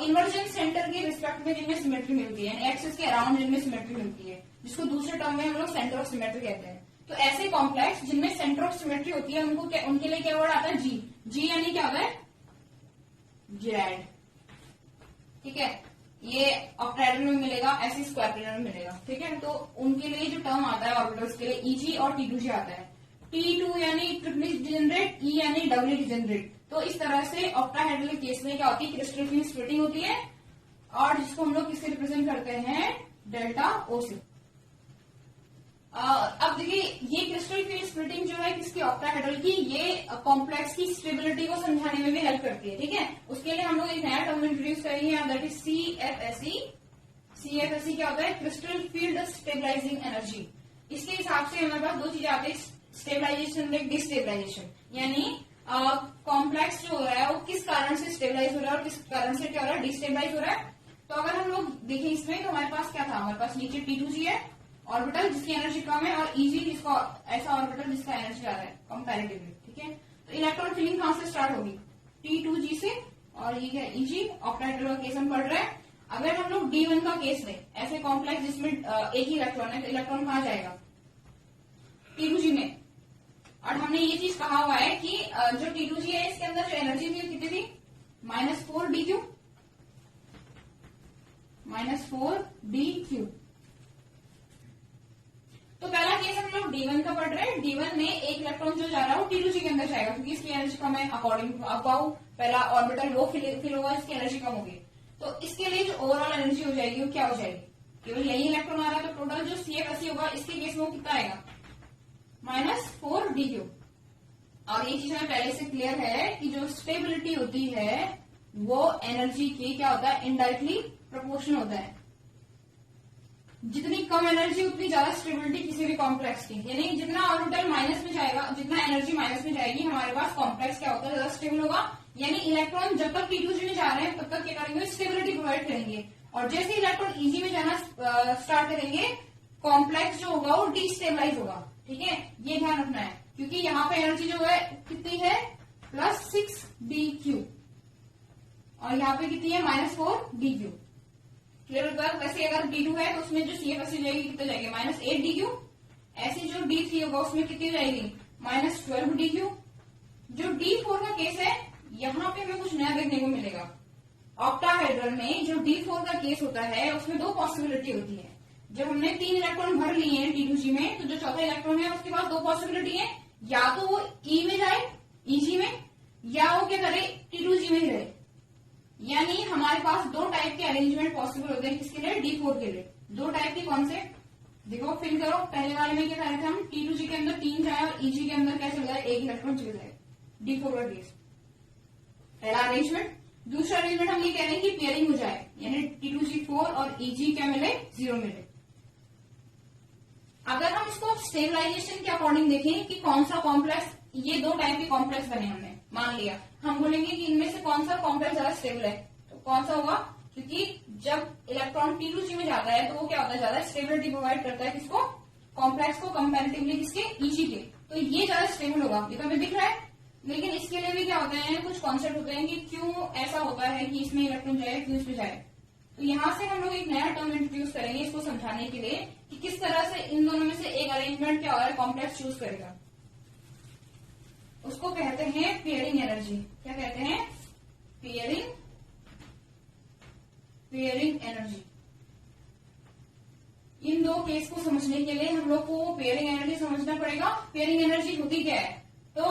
इन्वर्जेंस सेंटर के रिस्पेक्ट में जिनमें सिमेट्री मिलती है, यानी एक्सिस के अराउंड जिनमें सिमेट्री मिलती है, जिसको दूसरे टर्म में हम लोग सेंटर ऑफ सिमेट्री कहते हैं। तो ऐसे कॉम्प्लेक्स जिनमें सेंटर ऑफ सिमेट्री होती है उनके लिए क्या वर्ड आता है, जी यानी क्या होता है, जेड। ठीक है, ये ऑक्टाहेड्रल में मिलेगा, ऐसे स्क्वायर प्लेनर में मिलेगा। ठीक है, तो उनके लिए जो टर्म आता है ऑर्बिटल्स के लिए EG और T2G आता है। T2 यानी ट्रिपली डिजेनरेट, E यानी डबली डिजेनरेट। तो इस तरह से ऑक्टाहेड्रल केस में क्या होती है, क्रिस्टल फील्ड स्प्लिटिंग होती है, और जिसको हम लोग किससे रिप्रेजेंट करते हैं, डेल्टा O से। अब देखिए, ये क्रिस्टल फील्ड स्प्लिटिंग जो है किसकी, ऑक्टाहेड्रल की, ये कॉम्प्लेक्स की स्टेबिलिटी को समझाने में भी हेल्प करती है। ठीक है, उसके लिए हम लोग एक नया टर्म इंट्रोड्यूस करेंगे, दैट इज CFSE। CFSE क्या होता है, क्रिस्टल फील्ड स्टेबलाइजिंग एनर्जी। इसके हिसाब से हमारे पास दो चीजें आती है, स्टेबलाइजेशन और डिस्टेबलाइजेशन, यानी कॉम्प्लेक्स जो हो रहा है वो किस कारण से स्टेबलाइज हो रहा है और किस कारण से क्या हो रहा है, डिस्टेबलाइज हो रहा है। तो अगर हम लोग देखें इसमें तो हमारे पास क्या था, हमारे पास नीचे T2G है ऑर्बिटल जिसकी एनर्जी कम है, और Eg जिसका ऐसा ऑर्बिटल जिसका एनर्जी ज्यादा है कंपैरेटिवली, ठीक है। तो इलेक्ट्रॉन फिलिंग कहां से स्टार्ट होगी, T2G से, और ये क्या Eg ऑक्टाहेड्रल का केस हम पढ़ रहे हैं। अगर हम लोग D1 का केस लें, ऐसे कॉम्प्लेक्स जिसमें एक ही इलेक्ट्रॉन है, तो इलेक्ट्रॉन कहां जाएगा, T2G में। और हमने ये चीज कहा हुआ है कि जो T2G है इसके अंदर जो एनर्जी थी कितनी थी, -4dq, -4dq। तो पहला केस हम लोग D1 का पढ़ रहे हैं। D1 में एक इलेक्ट्रॉन जो जा रहा है वो T2G के अंदर जाएगा क्योंकि इसकी एनर्जी कम है, अकॉर्डिंग टू अबाउ पहला ऑर्बिटल वो फिल होगा, इसकी एनर्जी कम होगी। तो इसके लिए जो ओवरऑल एनर्जी हो जाएगी वो क्या हो जाएगी, केवल यही इलेक्ट्रॉन आ रहा है तो टोटल जो CF होगा इसके केस में वो कितना आएगा, -4dq। और ये चीज हमें पहले से क्लियर है कि जो स्टेबिलिटी होती है वो एनर्जी की क्या होता है, इनडायरेक्टली प्रोपोर्शनल होता है। जितनी कम एनर्जी उतनी ज्यादा स्टेबिलिटी किसी भी कॉम्प्लेक्स की, यानी जितना ऑर्बिटल माइनस में जाएगा, जितना एनर्जी माइनस में जाएगी, हमारे पास कॉम्प्लेक्स क्या होता है, ज्यादा स्टेबल होगा। यानी इलेक्ट्रॉन जब तक T2G में जा रहे हैं तब तक क्या करेंगे, स्टेबिलिटी प्रोवाइड करेंगे, और जैसे इलेक्ट्रॉन Eg में जाना स्टार्ट करेंगे कॉम्प्लेक्स जो होगा वो डिस्टेबलाइज होगा, ठीक है। ये ध्यान रखना है क्योंकि यहाँ पे एनर्जी जो है कितनी है, +6dq, और यहाँ पे कितनी है, -4dq। क्लियर होगा। वैसे अगर D2 है तो उसमें जो CF जाएगी कितने जाएगी, -8dq। ऐसे जो D3 होगा उसमें कितनी जाएगी, -12dq। जो D4 का केस है यहाँ पे हमें कुछ नया देखने को मिलेगा। ऑक्टाहेड्रल में जो D4 का केस होता है उसमें दो पॉसिबिलिटी होती है। जब हमने 3 इलेक्ट्रॉन भर लिए हैं T2G में, तो जो चौथा इलेक्ट्रॉन है उसके पास दो पॉसिबिलिटी है, या तो वो E में जाए, Eg में, या वो क्या करे, T2G में ही रहे। यानी हमारे पास दो टाइप के अरेंजमेंट पॉसिबल होते हैं, किसके लिए, D4 के लिए। दो टाइप के कौन से, देखो फिल करो। पहले वाले में क्या कर रहे थे हम, T2G के अंदर 3 जाए और Eg के अंदर क्या चल जाए, एक इलेक्ट्रॉन चल जाए, D4 का केस, पहला अरेंजमेंट। दूसरा अरेंजमेंट हम ये कह रहे हैं कि पेयरिंग हो जाए, यानी T2G4 और Eg क्या मिले, 0 मिले। अगर हम इसको स्टेबलाइजेशन के अकॉर्डिंग देखें कि कौन सा कॉम्प्लेक्स, ये दो टाइप के कॉम्प्लेक्स बने हमने मान लिया, हम बोलेंगे कि इनमें से कौन सा कॉम्प्लेक्स ज्यादा स्टेबल है, तो कौन सा होगा, क्योंकि जब इलेक्ट्रॉन T2G में जाता है तो वो क्या होता है, ज्यादा स्टेबिलिटी प्रोवाइड करता है किसको, कॉम्प्लेक्स को, कंपैरेटिवली किसके, Eg के। तो ये ज्यादा स्टेबल होगा, ये तो हमें दिख रहा है। लेकिन इसके लिए भी क्या होते हैं, कुछ कॉन्सेप्ट होते हैं कि क्यों ऐसा होता है कि इसमें इलेक्ट्रॉन जाए, क्यों इसमें जाए। तो यहाँ से हम लोग एक नया टर्म इंट्रोड्यूस करेंगे इसको समझाने के लिए कि किस तरह से इन दोनों में से एक अरेंजमेंट क्या हो रहा है, कॉम्प्लेक्स चूज करेगा। उसको कहते हैं पेयरिंग एनर्जी। क्या कहते हैं, पेयरिंग एनर्जी। इन दो केस को समझने के लिए हम लोग को पेयरिंग एनर्जी समझना पड़ेगा। पेयरिंग एनर्जी होती क्या है, तो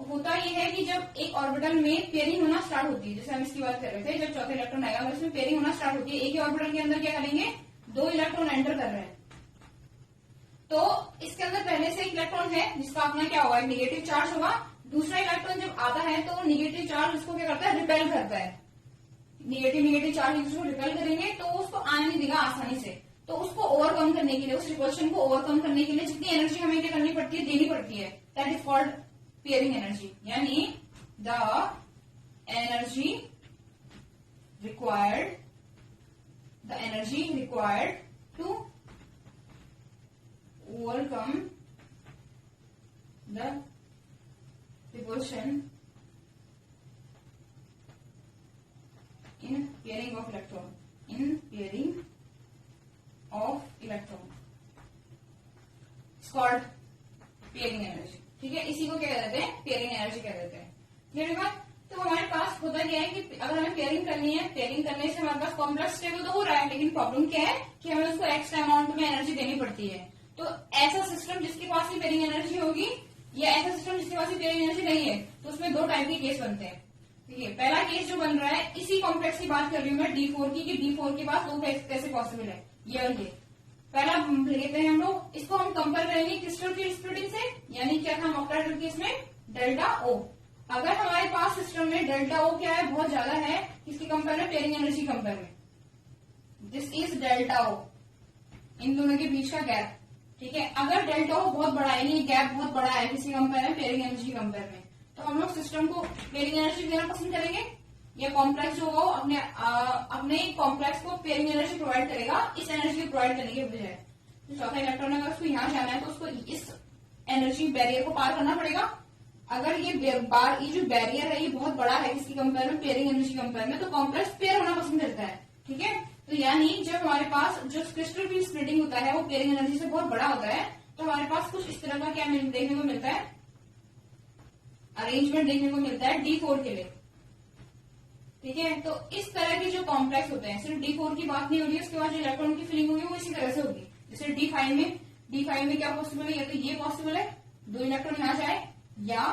होता ये है कि जब एक ऑर्बिटल में पेयरिंग होना स्टार्ट होती है, जैसे हम इसकी बात कर रहे थे, जब चौथा इलेक्ट्रॉन आएगा अगर इसमें पेयरिंग होना स्टार्ट होती है, एक ही ऑर्बिटल के अंदर क्या करेंगे, 2 इलेक्ट्रॉन एंटर कर रहे हैं, तो इसके अंदर पहले से एक इलेक्ट्रॉन है जिसका अपना क्या होगा, निगेटिव चार्ज होगा। दूसरा इलेक्ट्रॉन जब आता है तो निगेटिव चार्ज उसको क्या करता है, रिपेल करता है। निगेटिव चार्ज उसको रिपेल करेंगे तो उसको आने नहीं देगा आसानी से। तो उसको ओवरकम करने के लिए, उस रिपल्शन को ओवरकम करने के लिए जितनी एनर्जी हमें क्या करनी पड़ती है, देनी पड़ती है, that is called pairing energy. यानी the energy required to overcome the repulsion in pairing of electron, it's called pairing energy। ठीक है, इसी को क्या कहते हैं, पेयरिंग एनर्जी कह देते हैं। क्लियर है बात। तो हमारे पास होता क्या है कि अगर हमें पेयरिंग करनी है, पेयरिंग करने से हमारे पास कॉम्प्लेक्स स्टेबल तो हो रहा है, लेकिन प्रॉब्लम क्या है कि हमें उसको एक्स्ट्रा अमाउंट में एनर्जी देनी पड़ती है। तो ऐसा सिस्टम जिसके पास ही पेयरिंग एनर्जी होगी या ऐसा सिस्टम जिसके पास पेयरिंग एनर्जी नहीं है, तो उसमें दो टाइप के केस बनते हैं। ठीक है, पहला केस जो बन रहा है, इसी कॉम्प्लेक्स की बात कर रही हूँ मैं D4 की, कि D4 के पास दो केस कैसे पॉसिबल है, ये और ये। पहला लेते हैं हम लोग, इसको हम कंपेयर करेंगे क्रिस्टल फील्ड स्प्लिटिंग से, यानी क्या था ऑक्टाहेड्रल केस में, डेल्टा O। अगर हमारे पास सिस्टम में डेल्टा O क्या है, बहुत ज्यादा है, किसके कंपेयर में, पेयरिंग एनर्जी कंपेयर में, दिस इज डेल्टा O, इन दोनों के बीच का गैप। ठीक है, अगर डेल्टा O बहुत बड़ा है, ये गैप बहुत बड़ा है किसी कंपेयर में, पेयरिंग एनर्जी कंपेयर में, तो हम लोग सिस्टम को पेयरिंग एनर्जी देना पसंद करेंगे, या कॉम्प्लेक्स जो होगा अपने अपने कॉम्प्लेक्स को पेयरिंग एनर्जी प्रोवाइड करेगा इस एनर्जी को प्रोवाइड करने के बजाय। तो चौथा इलेक्ट्रॉन अगर उसको यहाँ जाना है तो उसको इस एनर्जी बैरियर को पार करना पड़ेगा। अगर ये जो बैरियर है ये बहुत बड़ा है इसकी कंपेयर में, पेयरिंग एनर्जी कंपेयर में, तो कॉम्प्लेक्स पेयर होना पसंद करता है। ठीक है, तो यानी जब हमारे पास जो क्रिस्टल फील्ड स्प्लिटिंग होता है वो पेयरिंग एनर्जी से बहुत बड़ा होता है, तो हमारे पास कुछ इस तरह का क्या देखने को मिलता है, अरेंजमेंट देखने को मिलता है D4 के लिए। ठीक है, तो इस तरह के जो कॉम्प्लेक्स होते हैं, सिर्फ D4 की बात नहीं हो रही है, उसके बाद जो इलेक्ट्रॉन की फिलिंग होगी वो इसी तरह से होगी। जैसे D5 में क्या पॉसिबल है, या तो ये पॉसिबल है 2 इलेक्ट्रॉन यहाँ जाए, या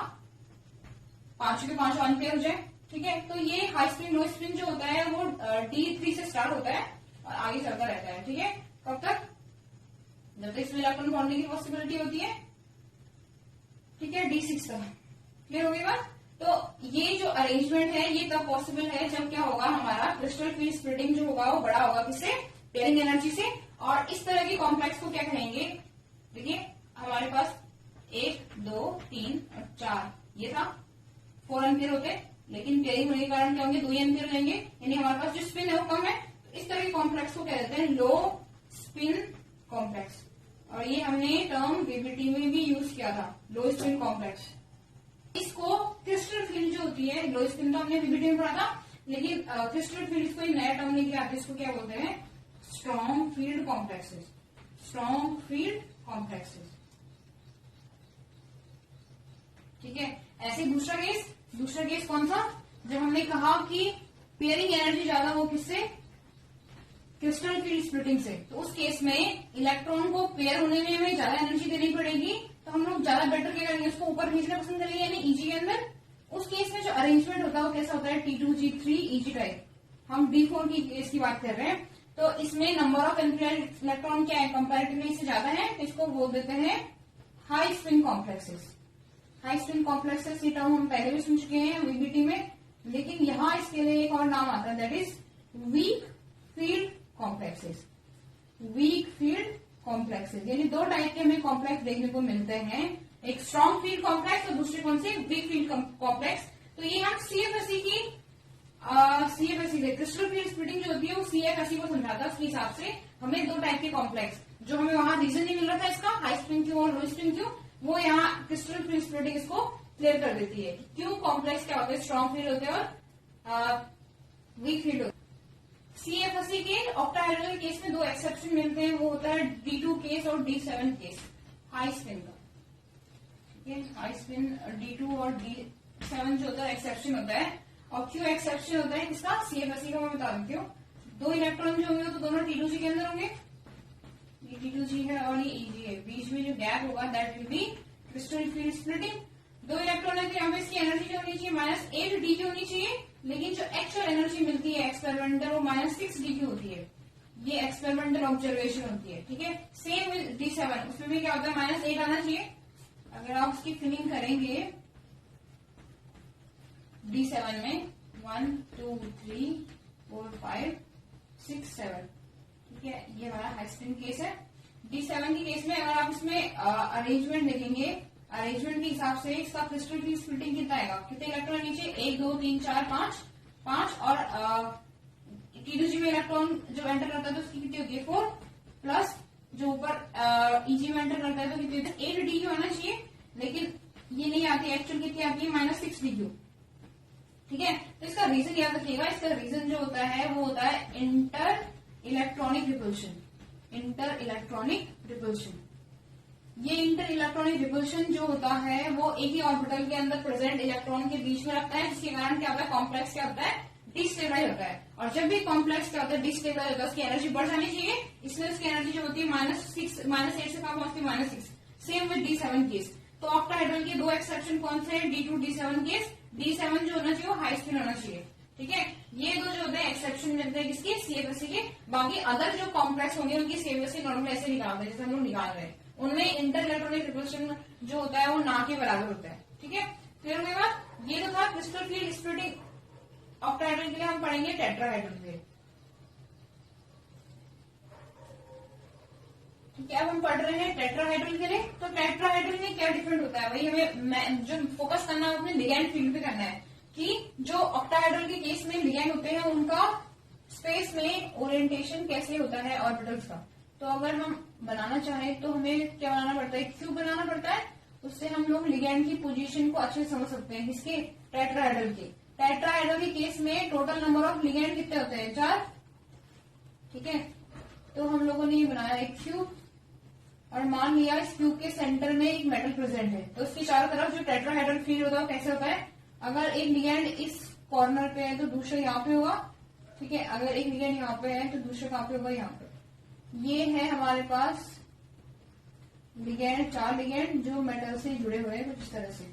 5 के 5 वन पेयर हो जाए। ठीक है, तो ये हाई स्पिन लो स्पिन जो होता है वो D3 से स्टार्ट होता है और आगे चलता रहता है। ठीक है, कब तक, जब तक इसमें इलेक्ट्रॉन बॉन्डिंग की पॉसिबिलिटी होती है। ठीक है, D6 तक। क्लियर हो गई बात। तो ये जो अरेंजमेंट है ये तब पॉसिबल है जब क्या होगा, हमारा क्रिस्टल फील्ड स्प्लिटिंग जो होगा वो बड़ा होगा, किससे, पेयरिंग एनर्जी से। और इस तरह के कॉम्प्लेक्स को क्या कहेंगे, देखिए हमारे पास 1 2 3 और 4 ये था, 4 एम्पियर होते, लेकिन पेयरिंग होने के कारण क्या होंगे, 2 एम्पियर हो जाएंगे, यानी हमारे पास जो स्पिन है वो कम है। तो इस तरह के कॉम्प्लेक्स को क्या कहते हैं, लो स्पिन कॉम्प्लेक्स। और ये हमने टर्म वीबीटी में भी यूज किया था, लो स्पिन कॉम्प्लेक्स। इसको क्रिस्टल फील्ड जो होती है, लो स्पिन तो हमने वीबीटी में पढ़ा था, लेकिन क्रिस्टल फील्ड को नया टर्म लेके आते हैं, इसको क्या बोलते हैं, strong field complexes. Strong field complexes. ठीक है, ऐसे दूसरा केस कौन सा, जब हमने कहा कि पेयरिंग एनर्जी ज्यादा हो किससे, क्रिस्टल फील्ड स्प्लिटिंग से, तो उस केस में इलेक्ट्रॉन को पेयर होने में हमें ज्यादा एनर्जी देनी पड़ेगी, तो हम लोग ज्यादा बेटर क्या करेंगे, उसको ऊपर खींचना पसंद करेंगे, यानी ईजी के अंदर। उस केस में जो अरेंजमेंट होता है वो कैसा होता है, T2G3 ईजी टाइप। हम D4 की केस की बात कर रहे हैं, तो इसमें नंबर ऑफ इलेक्ट्रॉन क्या है, कंपेरेटिवली इससे ज्यादा है, तो इसको बोल देते हैं high spin complexes. High spin complexes, ये टर्म हम पहले भी सुन चुके हैं वीबीटी में, लेकिन यहाँ इसके लिए एक और नाम आता है, that is weak field complexes. Weak field complexes, यानी 2 टाइप के हमें कॉम्प्लेक्स देखने को मिलते हैं, एक स्ट्रॉन्ग फील्ड कॉम्प्लेक्स और दूसरे कौन से, वीक फील्ड कॉम्प्लेक्स। तो ये हम सीएफएसई की क्रिस्टल फील्ड स्प्लिटिंग जो होती है वो सीएफएसई को समझाता है, उसके हिसाब से हमें 2 टाइप के कॉम्प्लेक्स, जो हमें वहां रीजन नहीं मिल रहा था इसका, हाई स्पिन क्यों और लो स्पिन क्यों, वो यहाँ क्रिस्टल फील्ड स्प्लिटिंग इसको क्लियर कर देती है, क्यों कॉम्प्लेक्स क्या होते हैं, स्ट्रॉन्ग फील्ड होते हैं और वीक फील्ड होते हैं। सीएफएसई के ऑक्टाहेड्रल केस में 2 एक्सेप्शन मिलते हैं, वो होता है D2 केस और D7 केस, हाई स्पिन का। ठीक है, हाई स्पिन D2 और D7 जो होता है एक्सेप्शन होता है, और क्यों एक्सेप्शन होता है किसका, सीएफएसई का मैं बता देती हूँ। 2 इलेक्ट्रॉन जो होंगे तो दोनों T2G के अंदर होंगे, ये T2G है और ये EG है, बीच में जो गैप होगा that will be crystal field splitting. 2 electron है तो यहाँ पे इसकी एनर्जी जो होनी चाहिए -8D की होनी चाहिए, लेकिन जो एक्चुअल एनर्जी मिलती है एक्सपेरिमेंटल वो -6D की होती है, ये एक्सपेरिमेंटल ऑब्जर्वेशन होती है। ठीक है, सेम विद D7, उसमें भी क्या होता है, -8 आना चाहिए। अगर आप उसकी फिलिंग करेंगे D7 में 1 2 3 4 5 6 7, ठीक है, ये हमारा हाई स्पिन केस है। D7 के केस में अगर आप इसमें अरेंजमेंट देखेंगे, अरेंजमेंट के हिसाब से इसका क्रिस्टल फील्ड स्प्लिटिंग कितना आएगा, कितने इलेक्ट्रॉन नीचे, 1 2 3 4 5 और T2G में इलेक्ट्रॉन जो एंटर करता है तो उसकी कितनी होती है, 4, प्लस जो ऊपर EG में एंटर करता है तो कितनी होती है, 8D की होना चाहिए, लेकिन ये नहीं आती, एक्चुअल कितनी आती है, -6D। ठीक है, तो इसका रीजन याद रखिएगा, इसका रीजन जो होता है वो होता है inter electronic repulsion. Inter electronic repulsion, ये इंटर इलेक्ट्रॉनिक रिपल्शन जो होता है वो एक ही ऑर्बिटल के अंदर प्रेजेंट इलेक्ट्रॉन के बीच में रखता है, जिसके कारण क्या होता है, कॉम्प्लेक्स क्या होता है, डिस्टेबलाइज होता है। और जब भी कॉम्प्लेक्स क्या होता है, डिस्टेबलाइज होता है, उसकी एनर्जी बढ़ जानी चाहिए, इसलिए उसकी एनर्जी जो होती है -8 से कम पहुंचती है -6। Same with D7 case. तो ऑक्टाहेड्रल के 2 एक्सेप्शन कौन से हैं, D2 D7 केस। D7 जो होना चाहिए वो हाई स्पिन होना चाहिए। ठीक है, ये 2 जो होते हैं एक्सेप्शन मिलते हैं किसके, सीएफएसई के। बाकी अदर जो कॉम्प्लेक्स होंगे उनकी सीएफएसई नॉर्मल ऐसे निकालते हैं जैसे हम लोग निकाल रहे हैं, उनमें इंटर इलेक्ट्रॉनिक रिपल्शन जो होता है वो ना के बराबर होता है। ठीक है, क्लियर हो गई बात। ये तो था क्रिस्टल फील्ड स्प्लिटिंग। ऑक्टाहेड्रल के लिए हम पढ़ेंगे टेट्राहेड्रल के। ठीक है, अब हम पढ़ रहे हैं टेट्राहेड्रल के लिए। तो टेट्राहेड्रल में क्या डिफरेंट होता है, वही हमें जो फोकस करना है अपने लिगैंड फील्ड पे करना है, कि जो ऑक्टाहेड्रल के केस में लिगैंड होते हैं उनका स्पेस में ओरिएंटेशन कैसे होता है ऑर्बिटल्स का। तो अगर हम बनाना चाहें तो हमें क्या बनाना पड़ता है, क्यूब बनाना पड़ता है। उससे हम लोग लिगैंड की पोजीशन को अच्छे से समझ सकते हैं। किसके, टेट्राहेड्रल के। टेट्राहेड्रल के केस में टोटल नंबर ऑफ लिगैंड कितने होते हैं, 4। ठीक है, तो हम लोगों ने ये बनाया एक क्यूब और मान लिया इस क्यूब के सेंटर में एक मेटल प्रेजेंट है। तो इसकी चारों तरफ जो टेट्राहेड्रल फील्ड होता है कैसे होता है, अगर एक लिगैंड इस कॉर्नर पे है तो दूसरा यहाँ पे होगा। ठीक है, अगर एक लिगैंड यहाँ पे है तो दूसरा कहाँ पे होगा, यहाँ पे। ये है हमारे पास लिगैंड, 4 लिगैंड जो मेटल से जुड़े हुए हैं कुछ इस तरह से।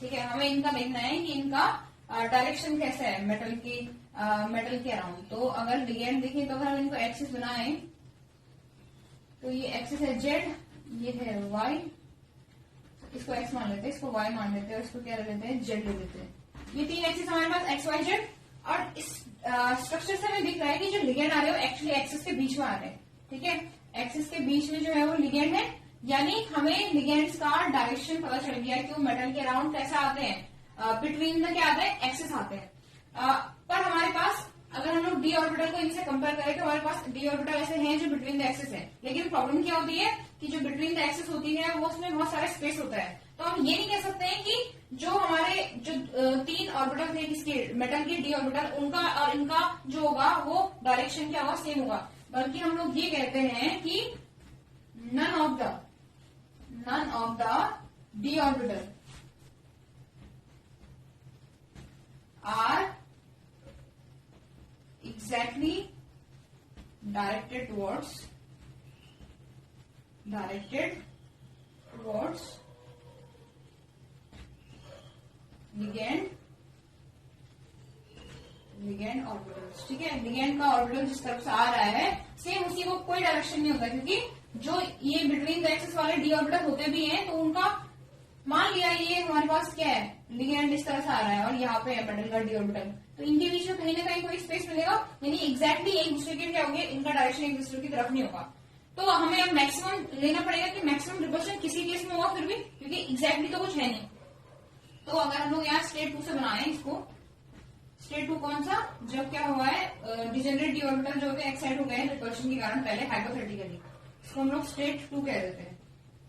ठीक है, हमें इनका देखना है कि इनका डायरेक्शन कैसा है मेटल के अराउंड। तो अगर लिगैंड देखें तो अगर हम इनको एक्सिस बनाए तो ये एक्सिस है जेड, ये है वाई, इसको एक्स मान लेते हैं, इसको वाई मान लेते हैं और इसको क्या ले लेते हैं, जेड ले लेते हैं। ये 3 एक्सिस हमारे पास एक्स वाई जेड। और इस स्ट्रक्चर से हमें दिख रहा है कि जो लिगेंड आ रहे हो एक्चुअली एक्सिस के बीच में आ रहे हैं। ठीक है, एक्सिस के बीच में जो है वो लिगेंड है, यानी हमें लिगेंड्स का डायरेक्शन पता चल गया कि वो मेटल के अराउंड कैसे आते हैं, बिटवीन में क्या आते हैं, एक्सिस आते हैं। पर हमारे पास अगर हम लोग डी ऑर्बिटल को इनसे कंपेयर करें तो हमारे पास डी ऑर्बिटल ऐसे हैं जो बिटवीन द एक्सिस है। लेकिन प्रॉब्लम क्या होती है कि जो बिटवीन द एक्सिस होती है वो उसमें बहुत सारा स्पेस होता है। तो हम ये नहीं कह सकते हैं कि जो हमारे जो 3 ऑर्बिटल थे किसके, मेटल के डी ऑर्बिटल, उनका और इनका जो होगा वो डायरेक्शन क्या होगा, सेम होगा। बल्कि हम लोग ये कहते हैं कि none of the D orbital are exactly directed towards ligand orbitals. ठीक है, लिगैंड का ऑर्बिटल जिस तरफ से आ रहा है सेम उसी को कोई डायरेक्शन नहीं होता, क्योंकि जो ये बिटवीन द एक्सिस वाले डी ऑर्बिटल होते भी हैं तो उनका मान लिया ये हमारे पास क्या है, लिगैंड इस तरह से आ रहा है और यहाँ पे है मेटल का डी ऑर्बिटल, तो इनके बीच में कहीं ना कहीं कोई स्पेस मिलेगा, यानी एग्जैक्टली एक दूसरे के क्या होंगे, इनका डायरेक्शन एक दूसरे की तरफ नहीं होगा। तो हमें अब मैक्सिमम लेना पड़ेगा कि मैक्सिमम रिपल्शन किसी केस में होगा फिर भी, क्योंकि एग्जैक्टली तो कुछ है नहीं। तो अगर हम लोग यहाँ स्टेट 2 से बनाए इसको, स्टेट 2 कौन सा, जब क्या हुआ है डिजेनरेट डी ऑर्बिटल जो है एक्साइट हो गए हैं रिपल्शन के कारण, पहले हाइपोथेटिकली इसको हम लोग स्टेट 2 कह देते हैं।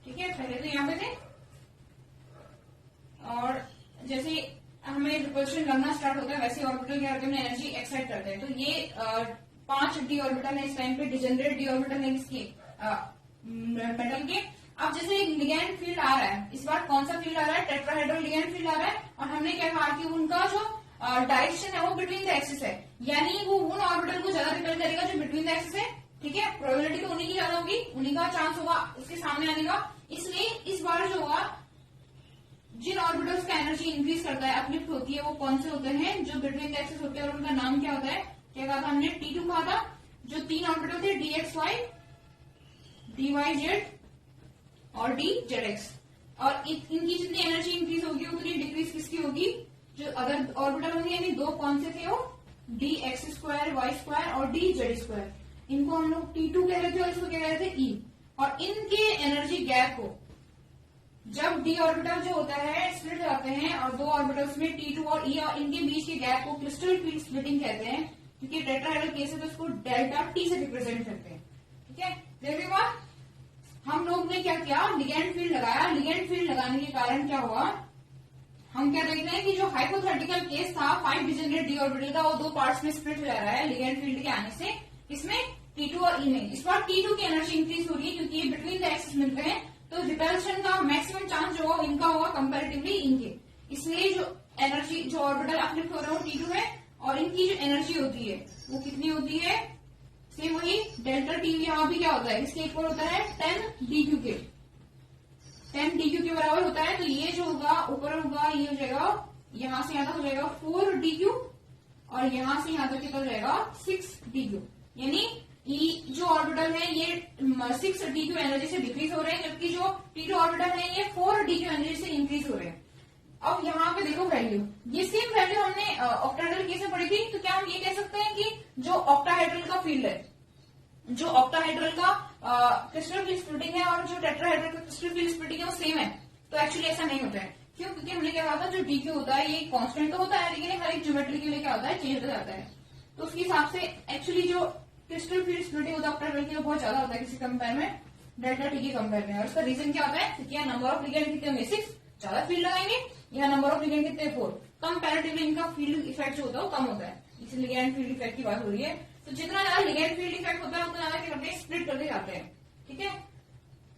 ठीक है, पहले तो यहाँ पे थे और जैसे हमें रिपल्शन लगना स्टार्ट होता है वैसे ऑर्बिटल क्या करते हैं, एनर्जी एक्साइट करते हैं। तो ये 5 डी ऑर्बिटल है इस टाइम पे, डिजेनरेट डी ऑर्बिटल है इसके मेटल के। अब जैसे लिगैंड फील्ड आ रहा है, इस बार कौन सा फील्ड आ रहा है, टेट्राहेड्रल लिगैंड फील्ड आ रहा है, और हमने क्या कहा कि उनका जो डायरेक्शन है वो बिटवीन द एक्सिस है, यानी वो उन ऑर्बिटल को ज्यादा रिपेल करेगा जो बिटवीन द एक्सिस है। ठीक है, प्रोबेबिलिटी तो उन्हीं की ज्यादा होगी, उन्हीं का चांस होगा उसके सामने आने का। इसलिए इस बार जो होगा जिन ऑर्बिटल्स का एनर्जी इंक्रीज करता है, अपलिफ्ट होती है, वो कौन से होते हैं, जो बिटवीन द एक्सिस होते हैं, और उनका नाम क्या होता है, क्या कहा था हमने, T2 कहा था। जो 3 ऑर्बिटल थे DXY, DYZ और DZX, और इनकी जितनी एनर्जी इंक्रीज होगी उतनी डिक्रीज किसकी होगी, जो अदर ऑर्बिटल होंगे, यानी 2 कौन से थे वो, DX2, Y2 और DZ2। इनको हम लोग T2 कह रहे थे और इसको क्या कह रहे थे, E। और इनके एनर्जी गैप को जब डी ऑर्बिटल जो होता है स्प्लिट जाते हैं और 2 ऑर्बिटल्स में T2 और E, और इनके बीच के गैप को क्रिस्टल फील्ड स्प्लिटिंग कहते हैं, क्योंकि टेट्राहेड्रल केस है तो इसको डेल्टा T से रिप्रेजेंट करते हैं। ठीक है, देखिए बात, हम लोग ने क्या किया, लिगैंड फील्ड लगाया। लिगैंड फील्ड लगाने के कारण क्या हुआ, हम क्या देख रहे हैं कि जो हाइपोथेटिकल केस था 5 डिजेनरेट डी ऑर्बिटल का, वो 2 पार्ट्स में स्प्लिट हो जा रहा है लिगैंड फील्ड के आने से। इसमें T2 और E में इस बार T2 की एनर्जी इंक्रीज हो रही है क्योंकि ये बिटवीन द एक्सिस मिलते हैं, तो रिपल्शन का मैक्सिमम चांस जो इनका होगा कंपैरेटिवली इनके। इसलिए जो एनर्जी, जो ऑर्बिटल अपलिफ्ट हो रहा है वो T2 है, और इनकी जो एनर्जी होती है वो कितनी होती है, सेम वही डेल्टा T। यहाँ भी क्या होता है, इसके इक्वल होता है 10 DQ के, 10 DQ के बराबर होता है। तो ये जो होगा ऊपर होगा, ये हो जाएगा यहां से यहां तक हो जाएगा 4 DQ, और यहां से यहां तक कितना हो जाएगा 6 DQ, यानी जो ऑर्बिटल है ये 6 DQ एनर्जी से डिक्रीज हो रहे हैं, जबकि जो T2 ऑर्बिटल है ये 4 DQ एनर्जी से इंक्रीज हो रहे हैं। अब यहाँ पे देखो वैल्यू, ये सेम वैल्यू हमने ऑक्टाहेड्रल केस में पढ़ी थी। तो क्या हम ये कह सकते हैं कि जो ऑक्टाहेड्रल का फील्ड है, जो ऑक्टाहेड्रल का क्रिस्टल फील्ड स्प्लिटिंग है और जो टेट्राहेड्रल का क्रिस्टल फील्ड स्प्लिटिंग है वो सेम है। तो एक्चुअली ऐसा नहीं होता है, क्यों, क्योंकि हमने क्या कहा था, जो DQ होता है ये कांस्टेंट तो होता है, लेकिन हर एक ज्योमेट्री के लिए क्या होता है, चेंज हो जाता है। तो उसके हिसाब से एक्चुअली जो क्रिस्टल फील्ड स्प्लिटिंग होता है ऑक्टाहेड्रल की वो बहुत ज्यादा होता है किसी कंपेयर में डेल्टा टी के कंपेयर में। और इसका रीजन क्या होता है, क्योंकि यहाँ नंबर ऑफ लिगेंड कितने होंगे 6, ज्यादा फील्ड लगाएंगे, यहाँ नंबर ऑफ लिगेंड कितने 4, कंपैरेटिवली इनका फील्ड इफेक्ट जो होता है वो कम होता है, इसलिए लिगेंड फील्ड इफेक्ट की बात हो रही है। तो जितना ज्यादा लिगेंड फील्ड इफेक्ट होता है उतना ज्यादा क्या करते हैं, स्प्लिट करते जाते हैं। ठीक है,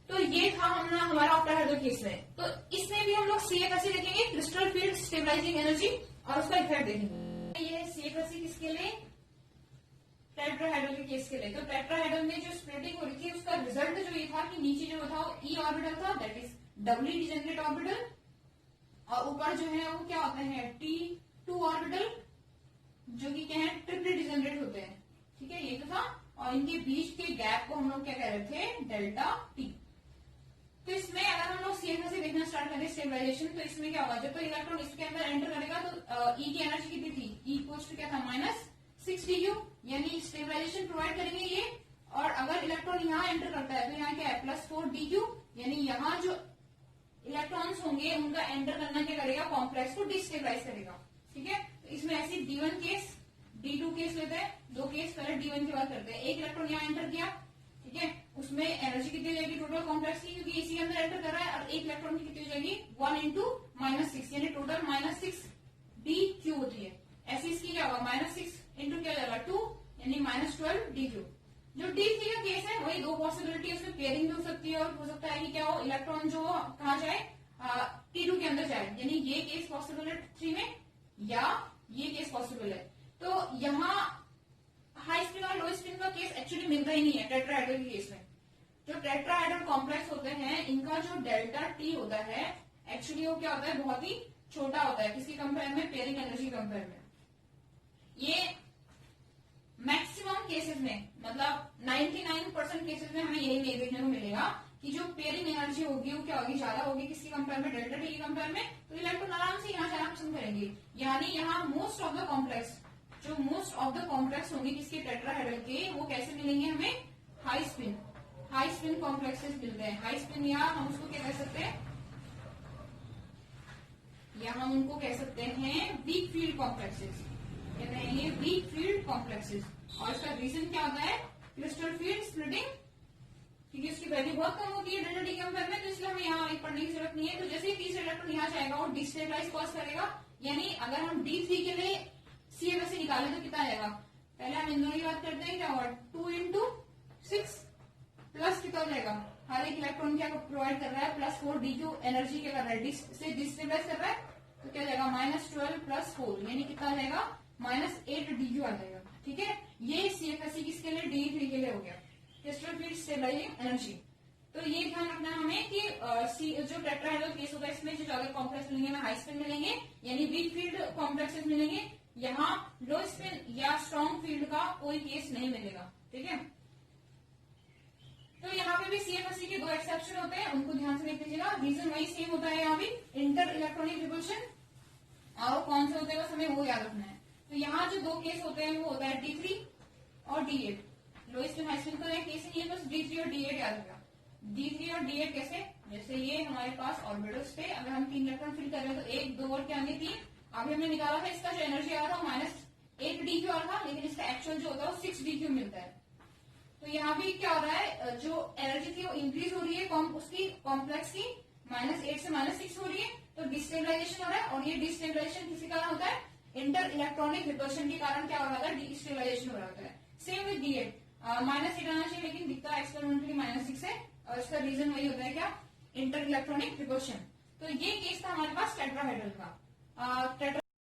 तो ये था हमारा ऑक्टाहेड्रल केस में। तो इसमें भी हम लोग CFSE देखेंगे, क्रिस्टल फील्ड स्टेबलाइजिंग एनर्जी, और उसका इफेक्ट देखेंगे। ये CFSE किसके लिए, टेट्राहेड्रल के केस के लिए। तो टेट्राहेड्रल में जो स्प्लिटिंग हो रही थी उसका रिजल्ट जो ये था कि नीचे जो था E ऑर्बिटल था, that is Dabali degenerate orbital, और ऊपर जो है वो क्या होते हैं T2 ऑर्बिटल, जो कि क्या है ट्रिपली डिजेनरेट होते हैं। ठीक है, ये तो था, और इनके बीच के गैप को हम लोग क्या कह रहे थे, डेल्टा टी। तो इसमें अगर हम लोग CFSE देखना स्टार्ट करें स्टेबलाइजेशन, तो इसमें क्या होगा, जब तो इलेक्ट्रॉन इसके अंदर एंटर करेगा तो E की एनर्जी कितनी थी, E इक्वल्स टू क्या था -6 dQ, यानी स्टेबलाइजेशन प्रोवाइड करेंगे ये। और अगर इलेक्ट्रॉन यहाँ एंटर करता है तो यहाँ क्या है +4 dQ, यानी यहाँ जो इलेक्ट्रॉन्स होंगे उनका एंटर करना क्या करेगा, कॉम्प्लेक्स को डिस्टेबलाइज करेगा। ठीक है, तो इसमें ऐसे D1 केस D2 केस लेते हैं, दो केस पहले D1 की बात करते हैं। एक इलेक्ट्रॉन यहाँ एंटर किया, ठीक है, उसमें एनर्जी कितनी हो जाएगी टोटल कॉम्प्लेक्स की, क्योंकि इसी के अंदर एंटर कर रहा है, और एक इलेक्ट्रॉन की कितनी हो जाएगी 1 इंटू -6, यानी टोटल -6 dQ होती है। ऐसे इसकी क्या होगा -6 इंटू क्या जाएगा 2, यानी -12 dQ। जो D3 का केस है वही दो पॉसिबिलिटी है, उसमें पेयरिंग भी हो सकती है, और हो सकता है कि क्या हो, इलेक्ट्रॉन जो कहा जाए T2 के अंदर जाए, यानी ये केस पॉसिबल है 3 में, या ये केस पॉसिबल है। तो यहाँ हाई स्पिन और लो स्पिन का केस एक्चुअली मिलता ही नहीं है टेट्राहेड्रल के केस में। जो टेट्राहेड्रल कॉम्प्लेक्स होते हैं इनका जो डेल्टा टी होता है एक्चुअली वो क्या होता है, बहुत ही छोटा होता है किसके कंपेयर में, पेयरिंग एनर्जी कंपेयर में। ये मैक्सिमम केसेस में, मतलब 99% केसेस में हमें यही नहीं देखने को मिलेगा कि जो पेयरिंग एनर्जी होगी वो क्या होगी, ज्यादा होगी किसके कंपेयर में, डेल्टा टी के कंपेयर में। तो इलेक्ट्रॉन आराम से यहाँ जाना पसंद करेंगे, यानी यहाँ मोस्ट ऑफ द कॉम्प्लेक्स होंगे किसके, टेट्राहेड्रल के, वो कैसे मिलेंगे हमें, हाई स्पिन कॉम्प्लेक्सेस मिलते हैं। हाई स्पिन, या हम उसको क्या कह सकते हैं, या हम उनको कह सकते हैं वीक फील्ड कॉम्प्लेक्सेस, कहते हैं ये वीक फील्ड कॉम्प्लेक्सेस। और इसका रीजन क्या होता है, क्रिस्टल फील्ड स्प्लिटिंग, क्योंकि उसकी वैल्यू बहुत कम होती है डेल्टा टी के कंपेयर में, तो इसलिए हमें यहाँ पढ़ने की जरूरत नहीं है। तो जैसे ही तीसरा इलेक्ट्रॉन यहाँ जाएगा वो डिस्टेबलाइज कॉज करेगा, यानी अगर हम D3 के लिए CFSE निकालें तो कितना आएगा, पहले हम इन दोनों की बात करते हैं, क्या होगा 2 इंटू 6 प्लस कितना हो जाएगा, हर एक इलेक्ट्रॉन क्या प्रोवाइड कर रहा है +4 dQ एनर्जी क्या कर रहा है, से डिस्टेबलाइज कर रहा है, तो क्या जाएगा -12 + 4, यानी कितना आ जाएगा -8 dQ आ जाएगा। ठीक है, ये CFSE किसके लिए, D3 के लिए हो गया, क्रिस्टल फील्ड स्टेबलाइजिंग एनर्जी। तो ये ध्यान रखना हमें कि जो टेट्राहेड्रल केस होगा इसमें जो ज्यादा कॉम्प्लेक्स मिलेंगे हमें हाई स्पिन मिलेंगे, यानी वीक फील्ड कॉम्प्लेक्सेस मिलेंगे, यहाँ लो स्पिन या स्ट्रॉन्ग फील्ड का कोई केस नहीं मिलेगा। ठीक है, तो यहाँ पे भी CFSE के दो एक्सेप्शन होते हैं, उनको ध्यान से देख लीजिएगा। रीजन वही सेम होता है यहाँ भी, इंटर इलेक्ट्रॉनिक रिपल्शन, और कौन से होते हैं बस हमें वो याद रखना है। तो यहाँ जो दो केस होते हैं वो होता है D3 और D8, लो स्पिन हाई स्पिन का केस नहीं है, बस D3 और D8 याद रखा। D3 और D8 कैसे, जैसे ये हमारे पास ऑर्बिटल्स थे, अगर हम 3 इलेक्ट्रॉन फिल कर रहे हैं तो 1 2 और क्या आगे 3, अभी हमने निकाला था इसका जो एनर्जी आ रहा था -8 dQ आ रहा था, लेकिन इसका एक्चुअल जो होता है वो 6 dQ मिलता है। तो यहाँ भी क्या हो रहा है, जो एनर्जी थी वो इंक्रीज हो रही है, उसकी कॉम्प्लेक्स की -8 से -6 हो रही है, तो डिस्टेबलाइजेशन हो रहा है, और ये डिस्टेबलाइजेशन किसी कारण होता है, इंटर इलेक्ट्रॉनिक रिपल्शन के कारण क्या हो रहा है, डिस्टेबलाइजेशन हो रहा होता है। सेम विद D8, -8 आना चाहिए लेकिन दिखता है एक्सपेरिमेंटली -6 है, और इसका रीजन वही होता है क्या, इंटर इलेक्ट्रॉनिक रिपल्शन। तो ये केस था हमारे पास टेट्राहेड्रल का।